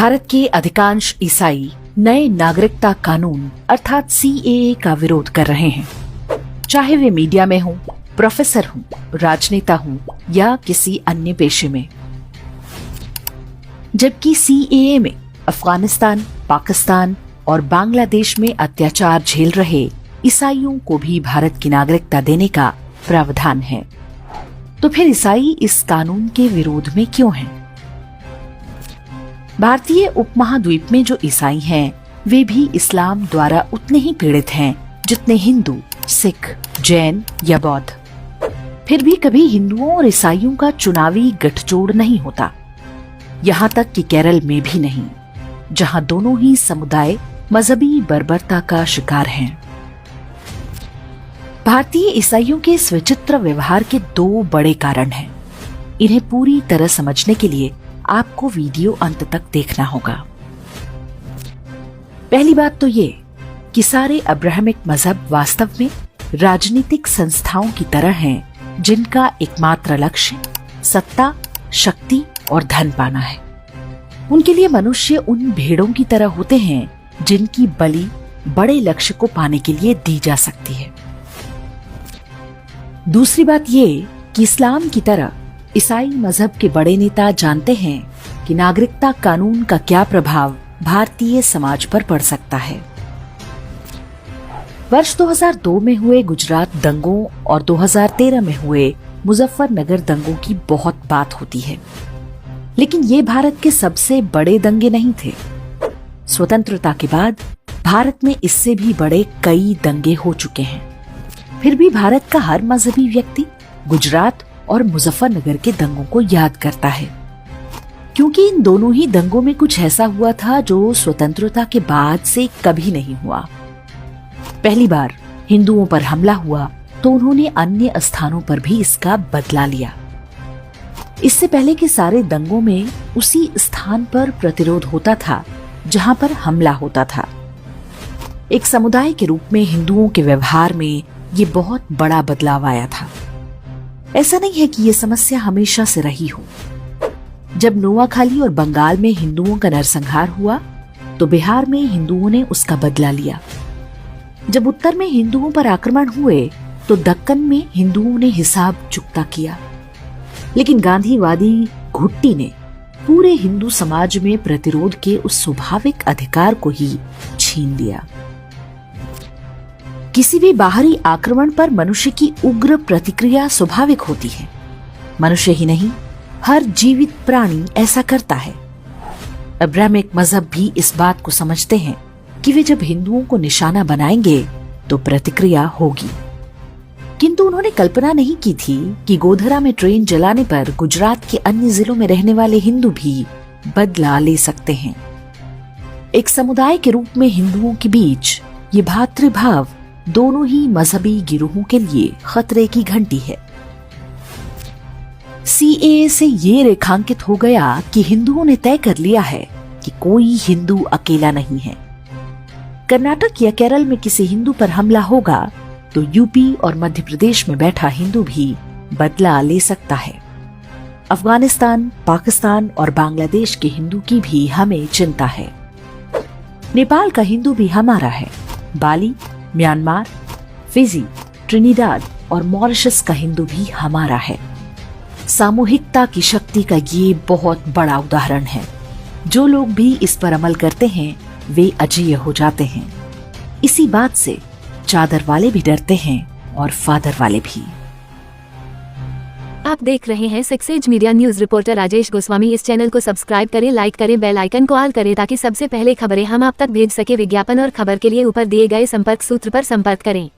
भारत के अधिकांश ईसाई नए नागरिकता कानून अर्थात सीएए का विरोध कर रहे हैं, चाहे वे मीडिया में हों, प्रोफेसर हों, राजनेता हों या किसी अन्य पेशे में। जबकि सीएए में अफगानिस्तान, पाकिस्तान और बांग्लादेश में अत्याचार झेल रहे ईसाइयों को भी भारत की नागरिकता देने का प्रावधान है, तो फिर ईसाई इस कानून के विरोध में क्यों हैं? भारतीय उपमहाद्वीप में जो ईसाई हैं, वे भी इस्लाम द्वारा उतने ही पीड़ित हैं जितने हिंदू, सिख, जैन या बौद्ध। फिर भी कभी हिंदुओं और ईसाइयों का चुनावी गठजोड़ नहीं होता, यहाँ तक कि केरल में भी नहीं, जहाँ दोनों ही समुदाय मजहबी बर्बरता का शिकार हैं। भारतीय ईसाइयों के इस विचित्र व्यवहार के दो बड़े कारण हैं। इन्हें पूरी तरह समझने के लिए आपको वीडियो अंत तक देखना होगा। पहली बात तो ये कि सारे अब्राहमिक मजहब वास्तव में राजनीतिक संस्थाओं की तरह हैं, जिनका एकमात्र लक्ष्य सत्ता, शक्ति और धन पाना है। उनके लिए मनुष्य उन भेड़ों की तरह होते हैं जिनकी बलि बड़े लक्ष्य को पाने के लिए दी जा सकती है। दूसरी बात ये कि इस्लाम की तरह ईसाई मजहब के बड़े नेता जानते हैं कि नागरिकता कानून का क्या प्रभाव भारतीय समाज पर पड़ सकता है। वर्ष 2002 में हुए गुजरात दंगों और 2013 में हुए मुजफ्फरनगर दंगों की बहुत बात होती है, लेकिन ये भारत के सबसे बड़े दंगे नहीं थे। स्वतंत्रता के बाद भारत में इससे भी बड़े कई दंगे हो चुके हैं। फिर भी भारत का हर मजहबी व्यक्ति गुजरात और मुजफ्फरनगर के दंगों को याद करता है, क्योंकि इन दोनों ही दंगों में कुछ ऐसा हुआ था जो स्वतंत्रता के बाद से कभी नहीं हुआ। पहली बार हिंदुओं पर हमला हुआ तो उन्होंने अन्य स्थानों पर भी इसका बदला लिया। इससे पहले के सारे दंगों में उसी स्थान पर प्रतिरोध होता था जहां पर हमला होता था। एक समुदाय के रूप में हिंदुओं के व्यवहार में ये बहुत बड़ा बदलाव आया था। ऐसा नहीं है कि ये समस्या हमेशा से रही हो। जब नोआखाली और बंगाल में हिंदुओं का नरसंहार हुआ तो बिहार में हिंदुओं ने उसका बदला लिया। जब उत्तर में हिंदुओं पर आक्रमण हुए तो दक्कन में हिंदुओं ने हिसाब चुकता किया। लेकिन गांधीवादी घुट्टी ने पूरे हिंदू समाज में प्रतिरोध के उस स्वाभाविक अधिकार को ही छीन लिया। किसी भी बाहरी आक्रमण पर मनुष्य की उग्र प्रतिक्रिया स्वाभाविक होती है। मनुष्य ही नहीं, हर जीवित प्राणी ऐसा करता है। अब्राहमिक मजहब भी इस बात को समझते हैं कि वे जब हिंदुओं को निशाना बनाएंगे तो प्रतिक्रिया होगी। किंतु उन्होंने कल्पना नहीं की थी कि गोधरा में ट्रेन जलाने पर गुजरात के अन्य जिलों में रहने वाले हिंदू भी बदला ले सकते हैं। एक समुदाय के रूप में हिंदुओं के बीच ये भातृभाव दोनों ही मजहबी गिरोहों के लिए खतरे की घंटी है। सीएए से ये रेखांकित हो गया कि हिंदुओं ने तय कर लिया है कि कोई हिंदू अकेला नहीं है। कर्नाटक या केरल में किसी हिंदू पर हमला होगा तो यूपी और मध्य प्रदेश में बैठा हिंदू भी बदला ले सकता है। अफगानिस्तान, पाकिस्तान और बांग्लादेश के हिंदू की भी हमें चिंता है। नेपाल का हिंदू भी हमारा है। बाली, म्यांमार, फिजी, ट्रिनिडाद और मॉरिशस का हिंदू भी हमारा है। सामूहिकता की शक्ति का ये बहुत बड़ा उदाहरण है। जो लोग भी इस पर अमल करते हैं वे अजेय हो जाते हैं। इसी बात से चादर वाले भी डरते हैं और फादर वाले भी। आप देख रहे हैं 6 edge media news. Reporter Rajesh Goswami. इस चैनल को सब्सक्राइब करें, लाइक करें, बेल आइकन को ऑल करें ताकि सबसे पहले खबरें हम आप तक भेज सके। विज्ञापन और खबर के लिए ऊपर दिए गए संपर्क सूत्र पर संपर्क करें।